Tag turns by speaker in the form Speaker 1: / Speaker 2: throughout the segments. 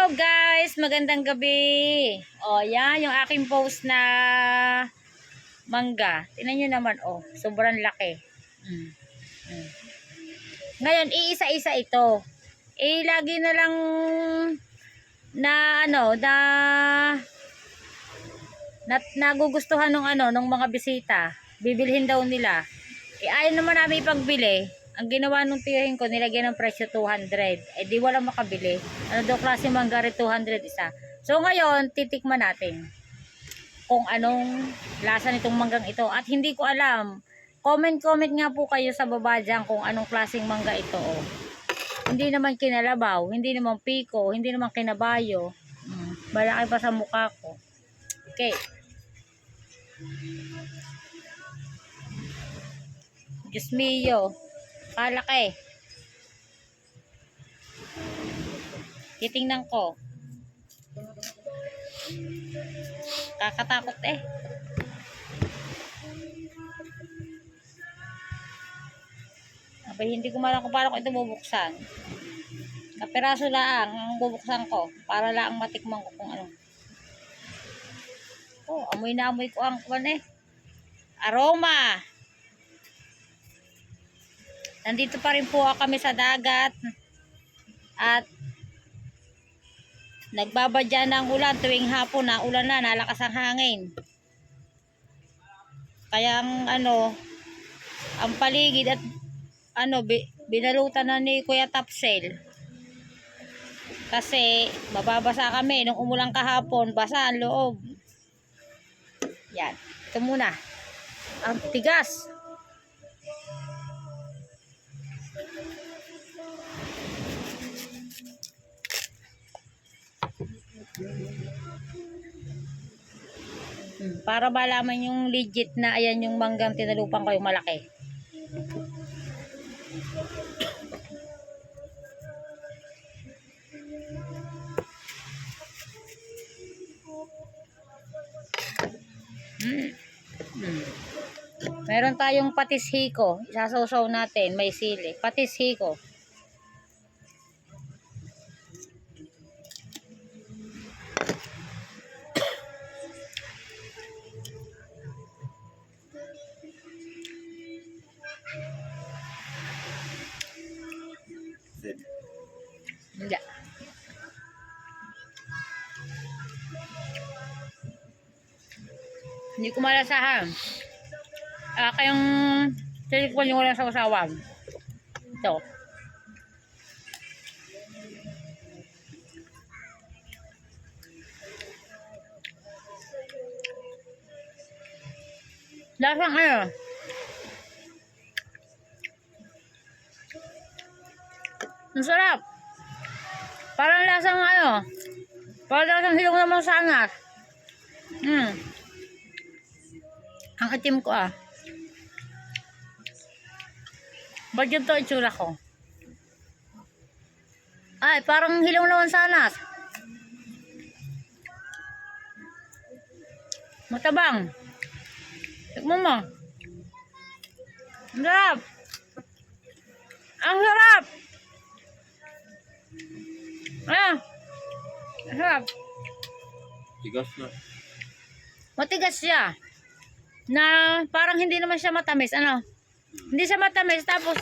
Speaker 1: Hello guys, magandang gabi. Oh, yan yung aking post na mangga. Tingnan niyo naman, oh, sobrang laki. Mm. Mm. Ngayon, iisa-isa ito. Lagi na lang na nagugustuhan ng mga bisita. Bibilhin daw nila. Ayaw naman namin ipagbili. Ang ginawa nung tiyahin ko, nilagyan ng presyo 200. Di walang makabili. Ano daw klase mangga rin 200 isa. So ngayon, titikman natin kung anong lasa nitong manggang ito. At hindi ko alam. Comment nga po kayo sa baba dyan kung anong klaseng mangga ito. Oh. Hindi naman kinalabaw, hindi naman piko, hindi naman kinabayo. Malaki pa sa mukha ko. Okay. Diyos mio. Kalaki. Titingnan ko. Kakatakot eh. Abay, hindi ko malam kung paano ko ito bubuksan. Kapiraso lang ang bubuksan ko para lang matikman ko kung ano. Oh, amoy na amoy ko ang aroma. Nandito pa rin po kami sa dagat at nagbabadya ng ulan tuwing hapon na ulan na, nalakas ang hangin. Kaya ang paligid at binalutan na ni Kuya Tapsel. Kasi mababasa kami nung umulang kahapon, basa ang loob. Yan, ito muna. Ang tigas. Para malaman yung legit na ayan yung manggang tinalupan ko yung malaki. Meron tayong patis hiko. Isasaw-saw natin, may sili. Patis hiko. Hindi. Hindi ko malasahan. Kayong silikon yung walang sausawan. Ito. Lasang ang sarap. Parang lasang parang lasang hilong naman sangat. Ang itim ko Ba't yun to itsura ko? Ay, parang hilong naman sanas. Matabang. Tikman mo. Ang sarap. Ang sarap. Ang sarap.
Speaker 2: Tigas na.
Speaker 1: Matigas siya. Na parang hindi naman siya matamis. Hindi siya matamis. Tapos,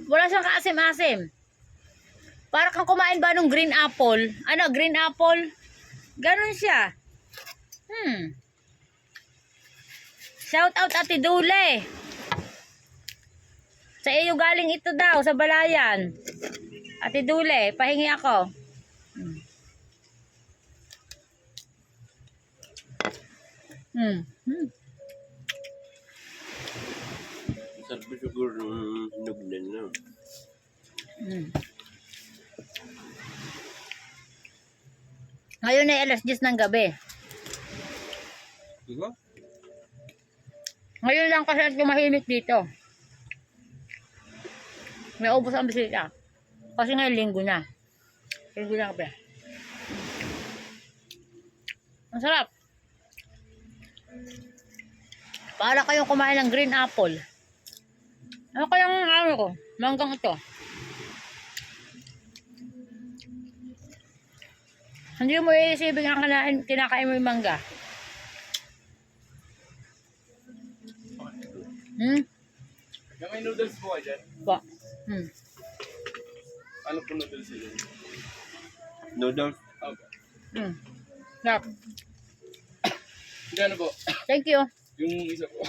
Speaker 1: wala siyang kaasim-asim. Para kang kumain ba nung green apple? Green apple? Ganon siya. Shout out Ate Dule. Sa iyo galing ito daw, sa Balayan. Ate Dule, pahingi ako.
Speaker 2: Sabi siguro ng nugnan na.
Speaker 1: Ngayon ay alas 10 ng gabi.
Speaker 2: Diba?
Speaker 1: Ngayon lang kasi tumahimik dito. May ubos ang bisita. Kasi ngayon linggo na. Linggo na gabi. Ang sarap. Para kayong kumain ng green apple. Ano kayang ko? Manggang ito. Hindi mo i-receiving ang kinakain mo yung mangga.
Speaker 3: Yung may noodles po kayo dyan?
Speaker 1: Ba.
Speaker 3: Ano po noodles yun?
Speaker 2: Noodles.
Speaker 3: Okay.
Speaker 1: Yep.
Speaker 3: Gano po?
Speaker 1: Thank you.
Speaker 3: Yung isa po.